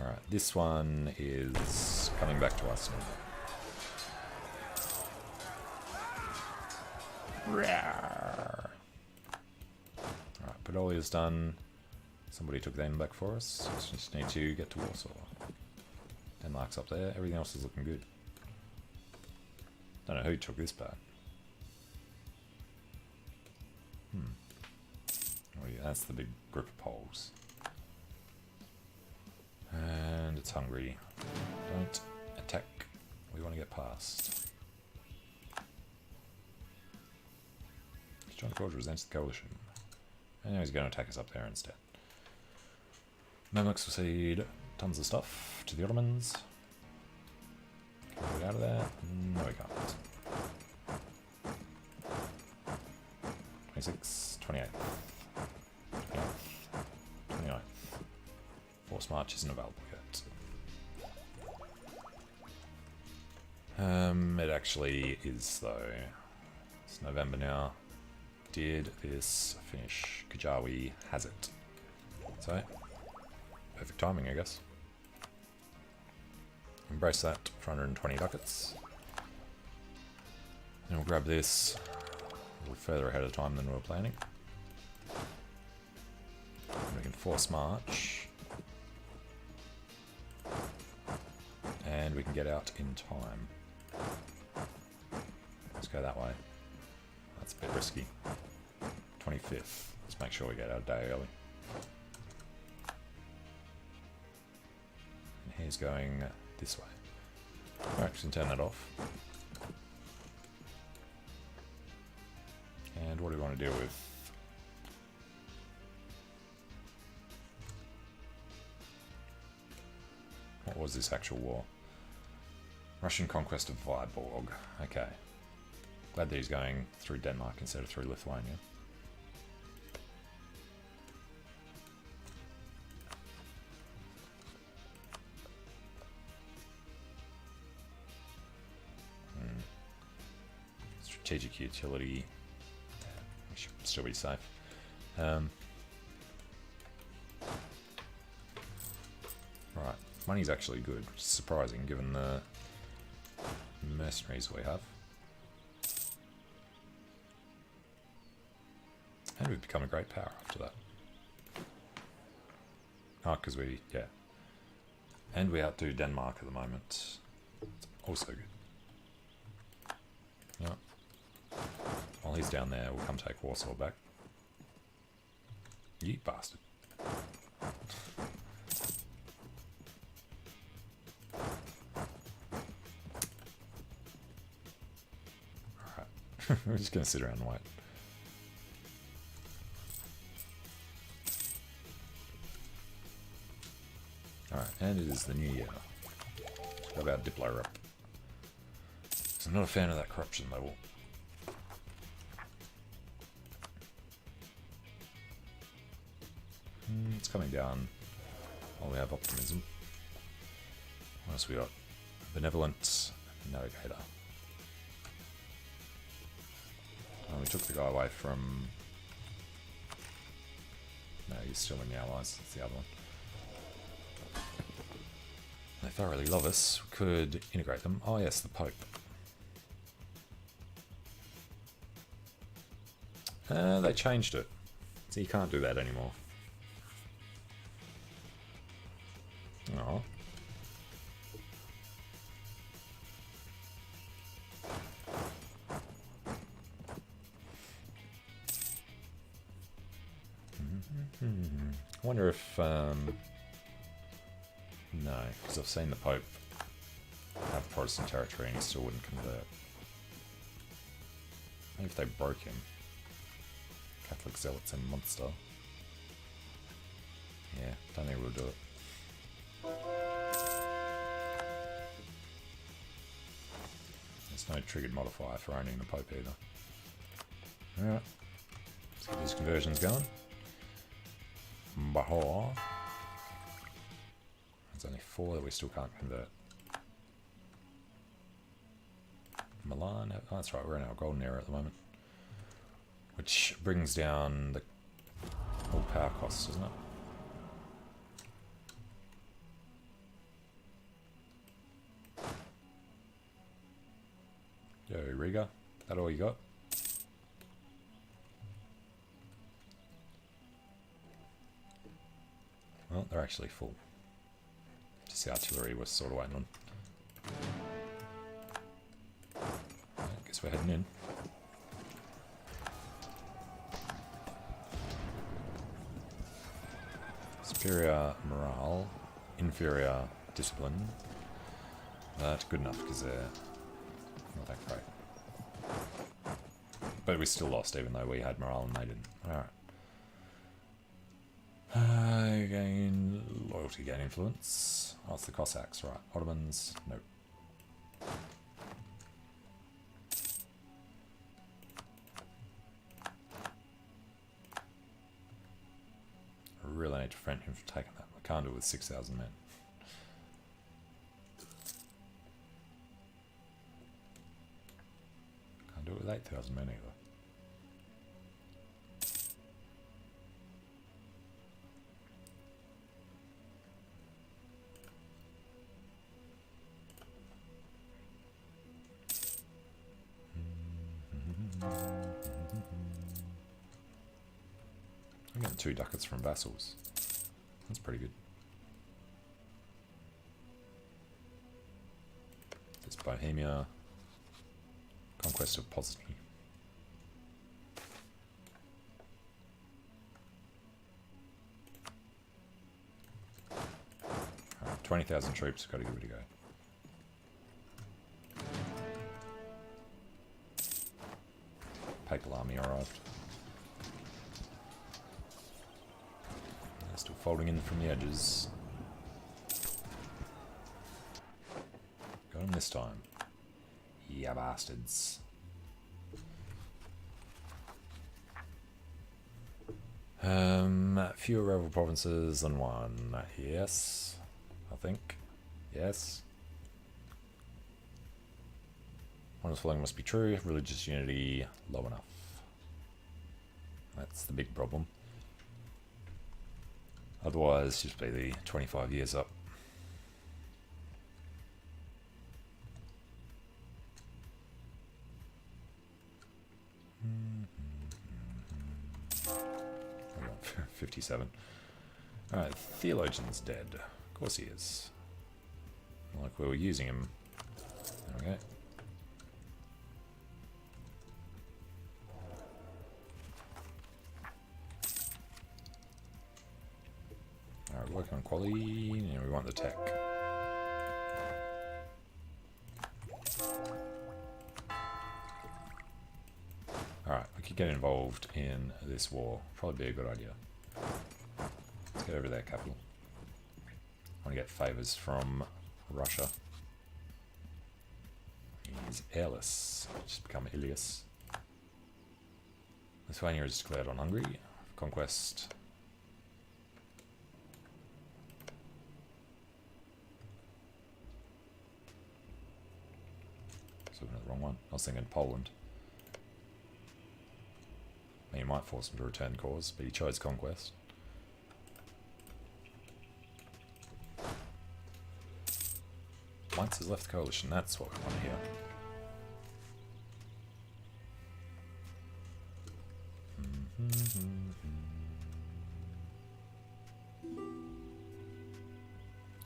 Alright, this one is coming back to us now. Alright, Podolia's done. Somebody took them back for us. Just need to get to Warsaw. Denmark's up there. Everything else is looking good. Don't know who took this part. Oh yeah, that's the big group of Poles. And it's hungry. Don't attack. We want to get past. John George resents the coalition. And now he's going to attack us up there instead. Mamluks will cede tons of stuff to the Ottomans. Can we get out of there? No, we can't. 26, 28th, 29th. Force March isn't available yet. It actually is though. It's November now. Did this finish? Kajawi has it. So, perfect timing, I guess. Embrace that for 120 ducats. And we'll grab this a little further ahead of time than we were planning. And we can force march. And we can get out in time. Let's go that way. That's a bit risky. 25th. Let's make sure we get out a day early. And he's going this way. Alright, just turn that off. And what do we want to deal with? What was this actual war? Russian conquest of Vyborg. Okay. Glad that he's going through Denmark instead of through Lithuania. Strategic utility. We should still be safe. Right, money's actually good, which is surprising given the mercenaries we have. And we've become a great power after that. Oh, because we, yeah. And we outdo Denmark at the moment. It's also good. Yeah. While he's down there, we'll come take Warsaw back. You bastard. Alright. We're just going to sit around and wait. Alright, and it is the new year. What about Diplo Rep? So I'm not a fan of that corruption level. It's coming down while we have optimism. What else we got? Benevolent Navigator. Oh, we took the guy away from... No, he's still in the Allies. It's the other one. They thoroughly love us. We could integrate them. Oh yes, the Pope. They changed it. So you can't do that anymore. Oh. I wonder if no, because I've seen the Pope have Protestant territory and he still wouldn't convert. Maybe if they broke him. Catholic zealots in Munster. Yeah, don't think we'll do it. There's no triggered modifier for owning the Pope either. Alright. Let's get these conversions going. Bahor. There's only 4 that we still can't convert. Milan, oh, that's right, we're in our golden era at the moment. Which brings down the whole power costs, doesn't it? Go, Riga. That all you got? Well, they're actually full. Just the artillery was sort of waiting on. I guess we're heading in. Superior morale, inferior discipline. That's good enough because they're not that great. But we still lost even though we had morale and they didn't. Alright. Gain loyalty, gain influence. Oh, it's the Cossacks, right. Ottomans, nope. I really need to prevent him from taking that. I can't do it with 6,000 men. Can't do it with 8,000 men either. I'm getting 2 ducats from vassals. That's pretty good. There's Bohemia. Conquest of Poznan. Alright, 20,000 troops, got to give it a go. Papal army arrived. They're still folding in from the edges. Got him this time. Yeah, bastards. Fewer rival provinces than one. Yes, I think. Yes. One of the following must be true. Religious unity low enough. That's the big problem. Otherwise, just be the 25 years up. I got 57. Alright, Theologian's dead. Of course he is. Not like we were using him. Okay. Alright, working on quality, and we want the tech. Alright, we could get involved in this war. Probably be a good idea. Let's get over to their capital. I want to get favours from Russia. He's airless. Just become Ilias. Lithuania is declared on Hungary. Conquest. So we're the wrong one. I was thinking Poland. I mean, you might force him to return the cause, but he chose conquest. Once has left the coalition, that's what we want here.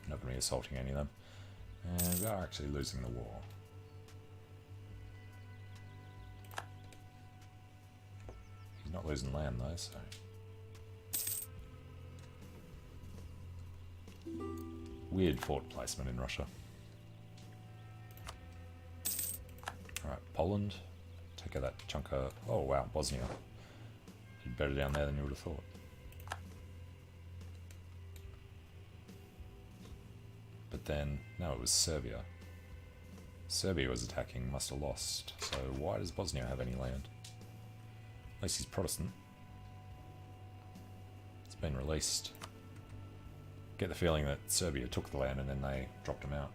Not going to be assaulting any of them. And we are actually losing the war. He's not losing land though, so... Weird fort placement in Russia. Alright, Poland. Take out that chunk of... Oh wow, Bosnia. Did better down there than you would have thought. But then, no, it was Serbia. Serbia was attacking, must have lost. So why does Bosnia have any land? At least he's Protestant. It's been released. Get the feeling that Serbia took the land and then they dropped him out.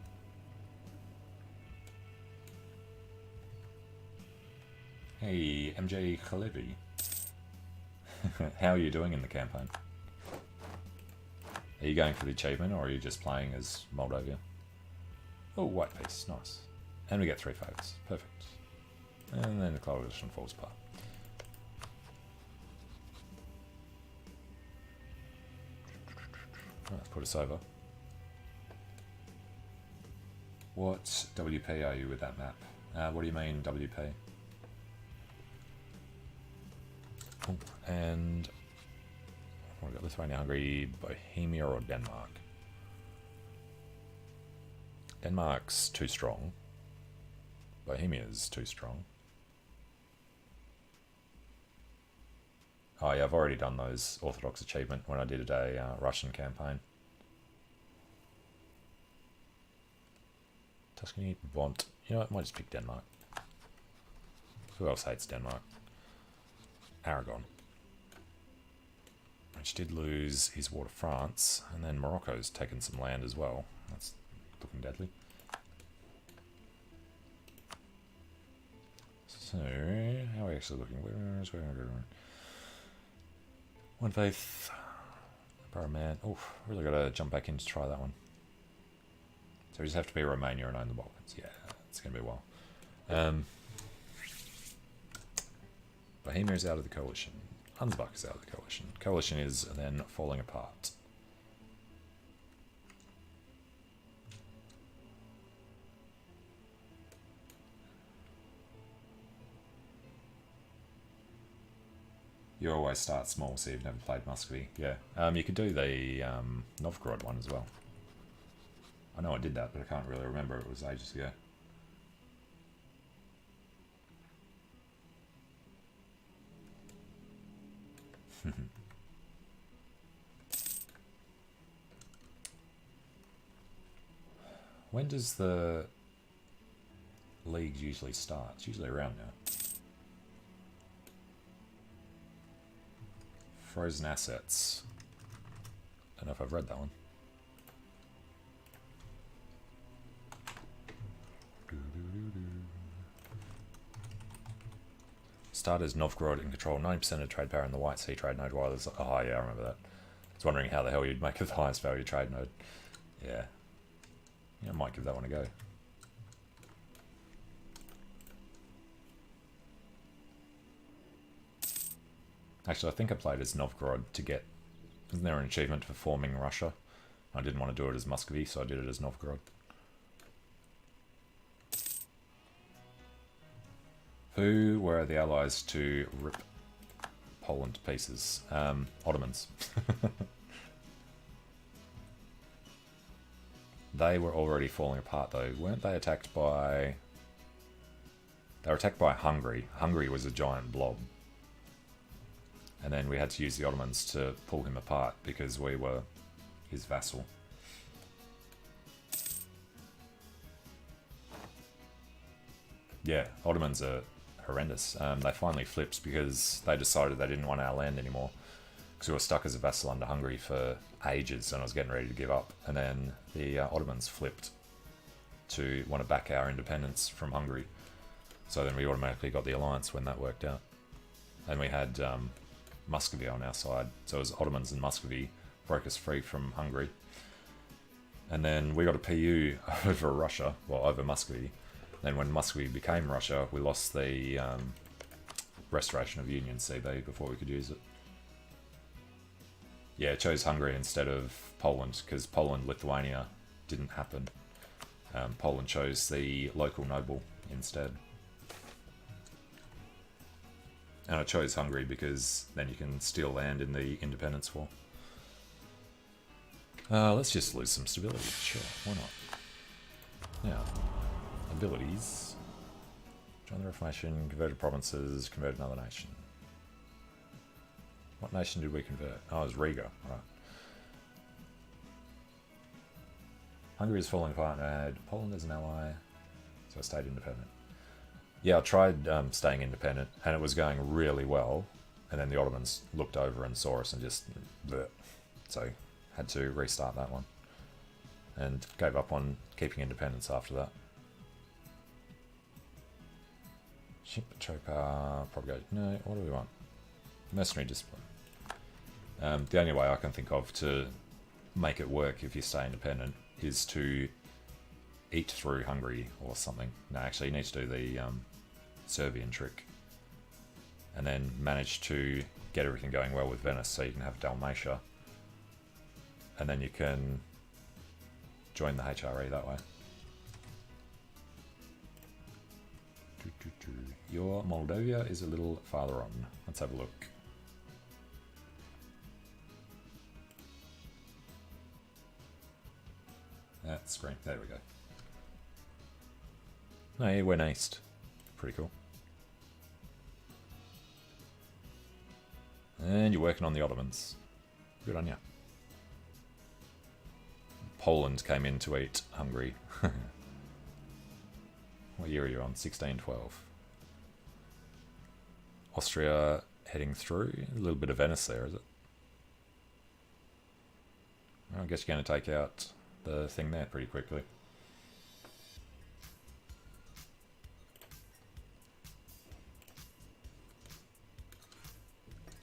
Hey, MJ Khalevi. How are you doing in the campaign? Are you going for the achievement or are you just playing as Moldavia? Oh, white piece, nice. And we get 3 favours, perfect. And then the coalition falls apart. Let's put us over. What WP are you with that map? What do you mean WP? Oh, and what we got? Lithuania, Hungary, Bohemia, or Denmark? Denmark's too strong. Bohemia's too strong. Oh yeah, I've already done those Orthodox achievement when I did a Russian campaign. Tuscany, Bont. You know what, I might just pick Denmark. Who else hates Denmark? Aragon. Which did lose his war to France, and then Morocco's taken some land as well. That's looking deadly. So, how are we actually looking? Where's One Faith. Borough Man. Oh, really got to jump back in to try that one. So we just have to be Romania and own the Balkans. Yeah, it's going to be a while. Bohemia is out of the coalition. Ansbach is out of the coalition. Coalition is then falling apart. You always start small, so you've never played Muscovy. Yeah, you could do the Novgorod one as well. I know I did that, but I can't really remember. It was ages ago. When does the league usually start? It's usually around now. Frozen assets. Don't know if I've read that one. Starters Novgorod in control 90% of trade power in the White Sea trade node. While there's, oh yeah, I remember that. I was wondering how the hell you'd make it the highest value trade node. Yeah. Yeah, I might give that one a go. Actually, I think I played as Novgorod to get... Isn't there an achievement for forming Russia? I didn't want to do it as Muscovy, so I did it as Novgorod. Who were the allies to rip Poland to pieces? Ottomans. They were already falling apart though. Weren't they attacked by... They were attacked by Hungary. Hungary was a giant blob. And then we had to use the Ottomans to pull him apart because we were his vassal. Yeah, Ottomans are horrendous. They finally flipped because they decided they didn't want our land anymore. Because we were stuck as a vassal under Hungary for ages and I was getting ready to give up. And then the Ottomans flipped to want to back our independence from Hungary. So then we automatically got the alliance when that worked out. And we had Muscovy on our side. So it was Ottomans and Muscovy broke us free from Hungary. And then we got a PU over Russia, well over Muscovy. Then when Muscovy became Russia, we lost the restoration of Union CB before we could use it. Yeah, it chose Hungary instead of Poland, because Poland-Lithuania didn't happen. Poland chose the local noble instead. And I chose Hungary because then you can steal land in the independence war. Let's just lose some stability. Sure, why not? Yeah. Abilities. Join the Reformation, converted provinces, converted another nation. What nation did we convert? Oh, it was Riga, right. Hungary is falling apart and I had Poland as an ally, so I stayed independent. Yeah, I tried staying independent and it was going really well, and then the Ottomans looked over and saw us and just bleh. So had to restart that one and gave up on keeping independence after that. Ship trade power, propagate. No, what do we want? Mercenary discipline. The only way I can think of to make it work if you stay independent is to eat through Hungary or something. No, actually you need to do the Serbian trick. And then manage to get everything going well with Venice so you can have Dalmatia. And then you can join the HRE that way. Your Moldavia is a little farther on. Let's have a look. That's great. There we go. No, yeah, we're east. Pretty cool. And you're working on the Ottomans. Good on you. Poland came in to eat Hungary. What year are you on? 1612. Austria heading through. A little bit of Venice there, is it? Well, I guess you're going to take out the thing there pretty quickly.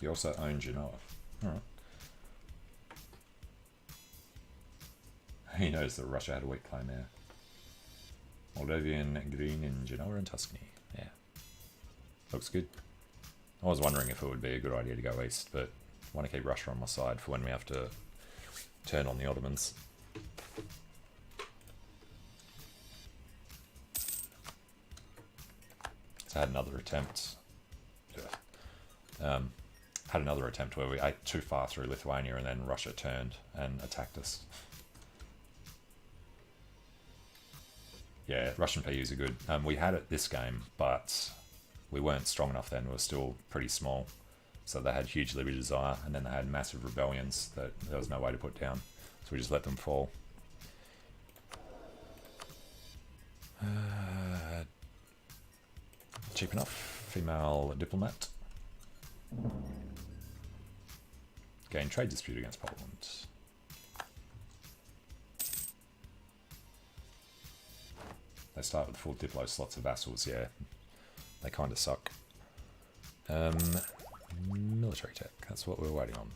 You also own Genoa. Alright. He knows that Russia had a weak claim there. Moldavian green in Genoa and Tuscany. Yeah. Looks good. I was wondering if it would be a good idea to go east, but I want to keep Russia on my side for when we have to turn on the Ottomans. So I had another attempt. Had another attempt where we ate too far through Lithuania and then Russia turned and attacked us. Yeah, Russian PUs are good. We had it this game, but we weren't strong enough then. We were still pretty small. So they had huge liberty desire, and then they had massive rebellions that there was no way to put down. So we just let them fall. Cheap enough. Female diplomat. Gain trade dispute against Poland. They start with full diplo slots of vassals, yeah. They kind of suck. Military tech, that's what we're waiting on.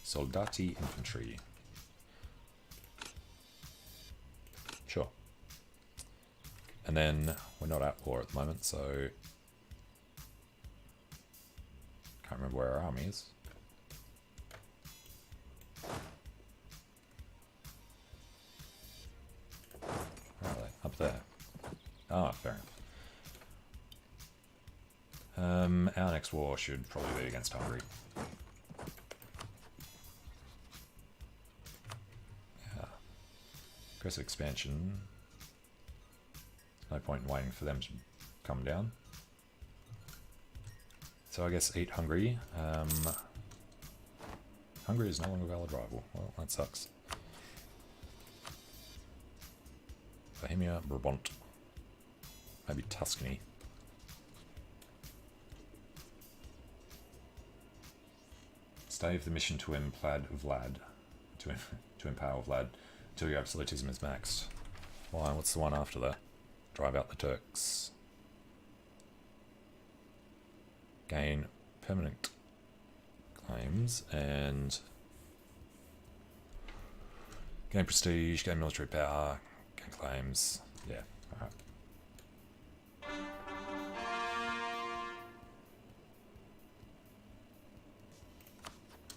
Soldati infantry. Sure. And then we're not at war at the moment, so can't remember where our army is. Where are they? Up there. Ah, fair enough. Our next war should probably be against Hungary. Yeah. Aggressive expansion. No point in waiting for them to come down. So I guess eat Hungary. Hungary is no longer a valid rival. Well, that sucks. Bohemia, Brabant. Maybe Tuscany. Stave the mission to empower Vlad. To empower Vlad till your absolutism is maxed. Why? What's the one after that? Drive out the Turks. Gain permanent claims and gain prestige, gain military power, gain claims. Yeah, alright.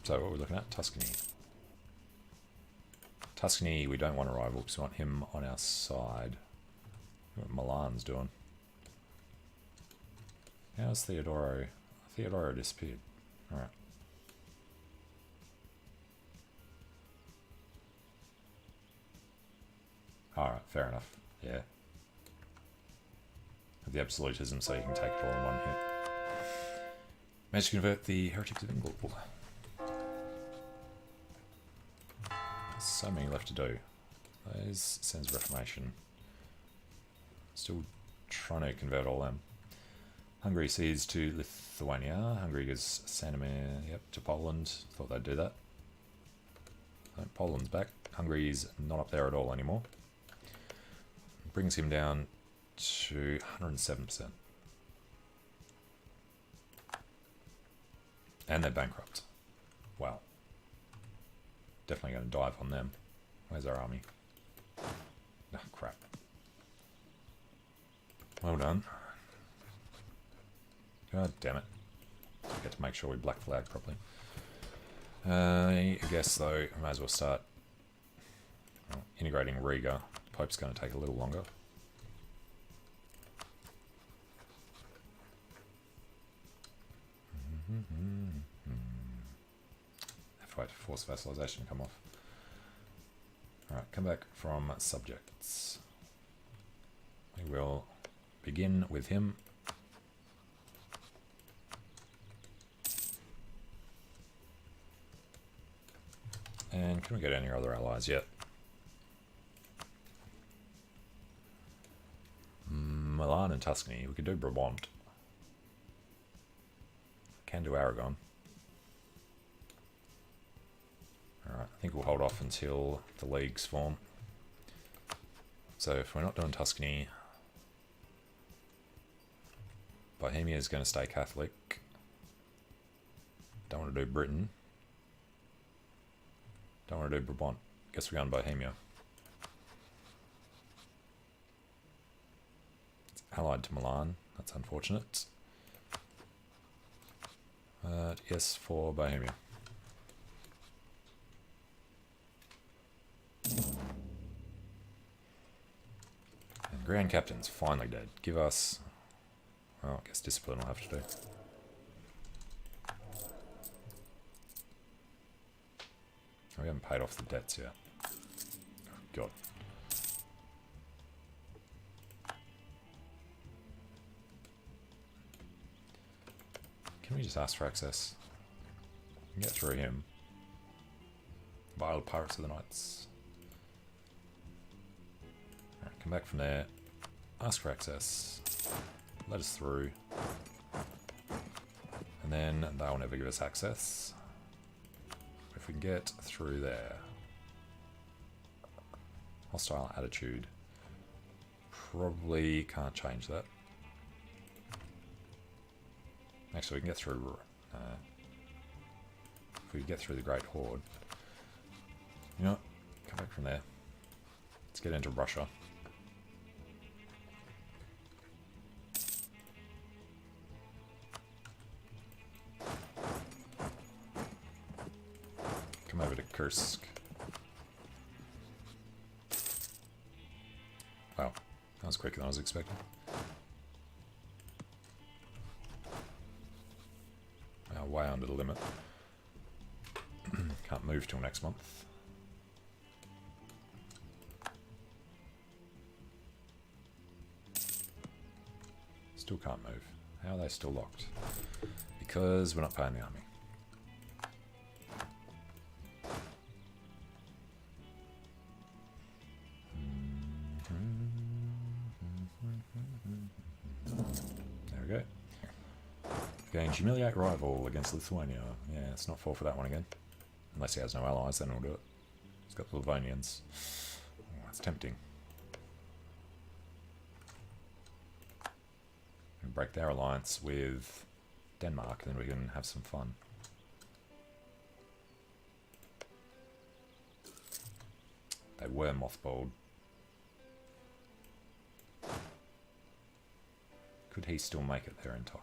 So what we're looking at, Tuscany. Tuscany, we don't want a rival because we want him on our side. What Milan's doing. How's Theodoro? Theodoro disappeared. Alright. Alright, fair enough. Yeah. Have the absolutism so you can take it all in one hit. Managed to convert the heretics of England. So many left to do. Those Sons of Reformation. Still trying to convert all them. Hungary cedes to Lithuania. Hungary gives Sandomir, yep, to Poland. Thought they'd do that. No, Poland's back. Hungary's not up there at all anymore. Brings him down to 107%. And they're bankrupt. Wow. Definitely going to dive on them. Where's our army? Oh, crap. Well done. God damn it. Get to make sure we black flag properly. I guess though, I might as well start integrating Riga. Pope's going to take a little longer. Have to wait for forced vassalization to come off. Alright, come back from subjects. We will begin with him. And can we get any other allies yet? Milan and Tuscany. We could do Brabant. Can do Aragon. Alright, I think we'll hold off until the leagues form. So if we're not doing Tuscany, Bohemia is going to stay Catholic. Don't want to do Britain. Don't want to do Brabant. Guess we're going Bohemia. It's allied to Milan. That's unfortunate. Yes, for Bohemia. And Grand Captain's finally dead. Give us... Well, I guess discipline will have to do. We haven't paid off the debts yet. Oh, God. Can we just ask for access? We can get through him. Vile Pirates of the Knights. Alright, come back from there. Ask for access. Let us through. And then they'll never give us access. If we can get through there. Hostile attitude. Probably can't change that. Actually, we can get through... if we get through the Great Horde. You know what? Come back from there. Let's get into Russia. Come over to Kursk. Wow, that was quicker than I was expecting. Wow, way under the limit. Can't move till next month. Still can't move. How are they still locked? Because we're not paying the army. There we go. Gain humiliate rival against Lithuania. Yeah, let's not fall for that one again. Unless he has no allies, then we'll do it. He's got the Livonians. Oh, that's tempting. And break their alliance with Denmark, then we can have some fun. They were mothballed. Could he still make it there in time?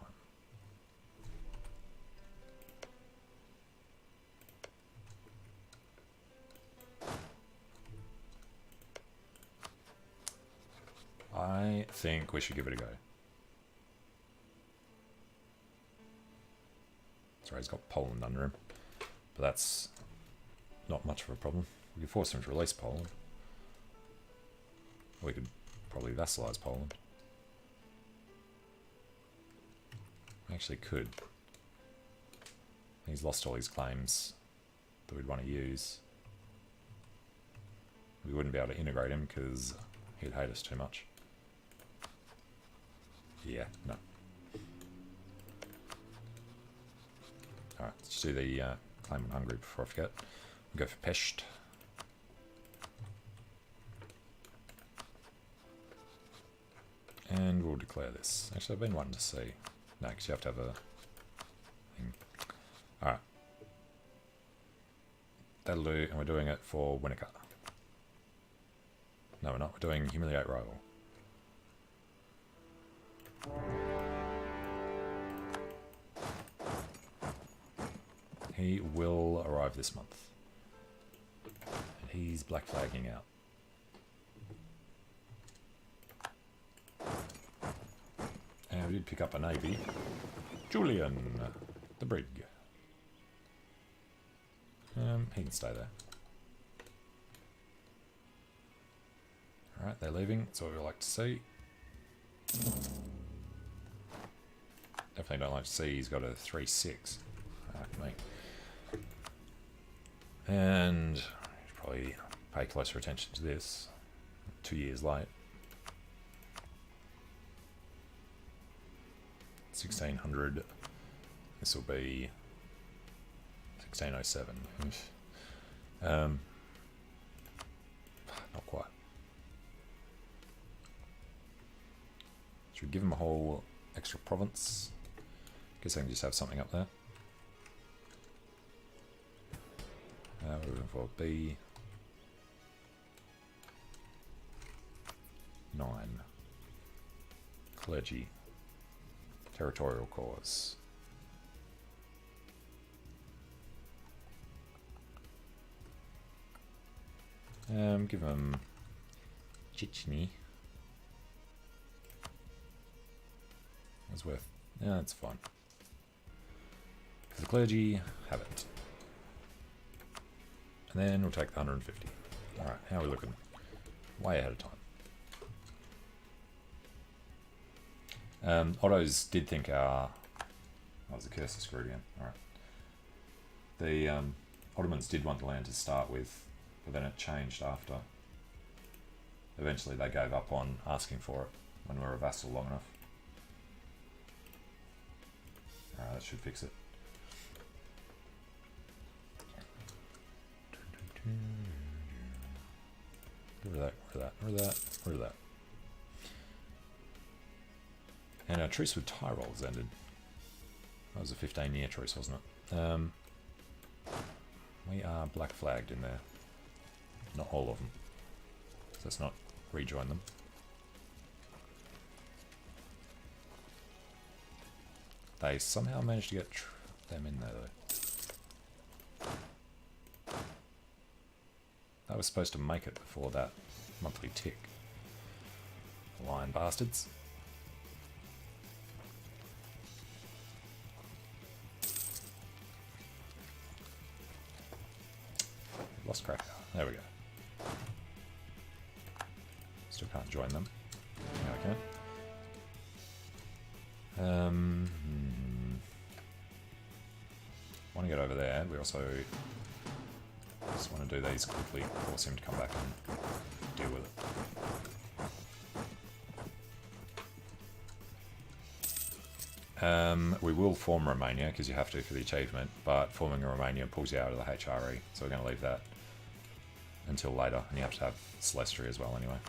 I think we should give it a go. Sorry, he's got Poland under him, but that's not much of a problem. We could force him to release Poland. We could probably vassalize Poland. Actually could. He's lost all his claims that we'd want to use. We wouldn't be able to integrate him because he'd hate us too much. Yeah, no. Alright, let's do the claim on Hungary before I forget. We'll go for Pest. And we'll declare this. Actually, I've been wanting to see. No, because you have to have a thing. Alright. That'll do, and we're doing it for Winnica. No, we're not. We're doing Humiliate Rival. He will arrive this month. And he's black flagging out. And we did pick up a navy. Julian, the brig. He can stay there. Alright, they're leaving. That's what we like to see. Definitely don't like to see he's got a 3-6. Fuck me. And should probably pay closer attention to this. 2 years late. 1600. This will be 1607. Not quite. Should we give him a whole extra province? Guess I can just have something up there. We're looking for B9. Clergy. Territorial cause. Give him Chichny. That's worth. Yeah, that's fine. For the clergy, have it. And then we'll take the 150. Alright, how are we looking? Way ahead of time. Ottos did think our... Oh, it was a curse to screw again. Alright. The Ottomans did want the land to start with, but then it changed after. Eventually they gave up on asking for it when we were a vassal long enough. Alright, that should fix it. Get rid of that, rid of that, rid of that, rid of that. And our truce with Tyrol has ended. That was a 15-year truce, wasn't it? We are black flagged in there. Not all of them. So let's not rejoin them. They somehow managed to get them in there though. That was supposed to make it before that monthly tick. Lion bastards. Lost Krakow. There we go. Still can't join them. Now I can. Want to get over there. We also just want to do these quickly, force him to come back and deal with it. We will form Romania because you have to for the achievement, but forming a Romania pulls you out of the HRE, so we're going to leave that until later, and you have to have Celestria as well anyway.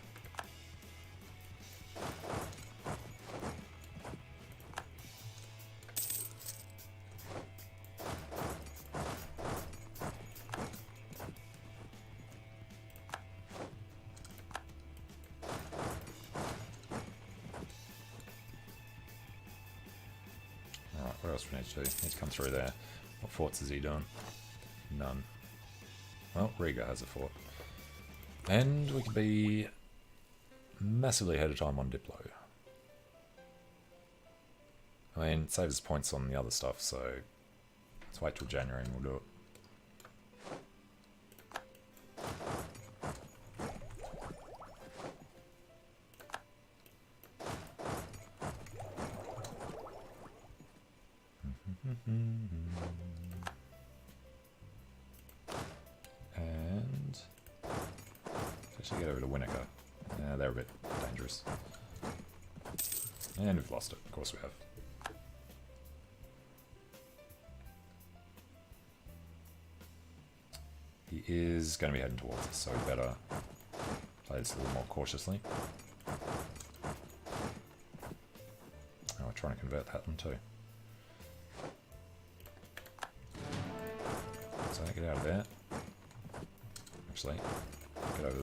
What else we need to do? Need to come through there. What forts has he done? None. Well, Riga has a fort. And we could be massively ahead of time on Diplo. I mean, it saves points on the other stuff, so let's wait till January and we'll do it. And actually get over to Winnica. They're a bit dangerous. And we've lost it, of course we have. He is going to be heading towards us, so we better play this a little more cautiously. Oh, we're trying to convert that one too. So get out of there. Actually, get over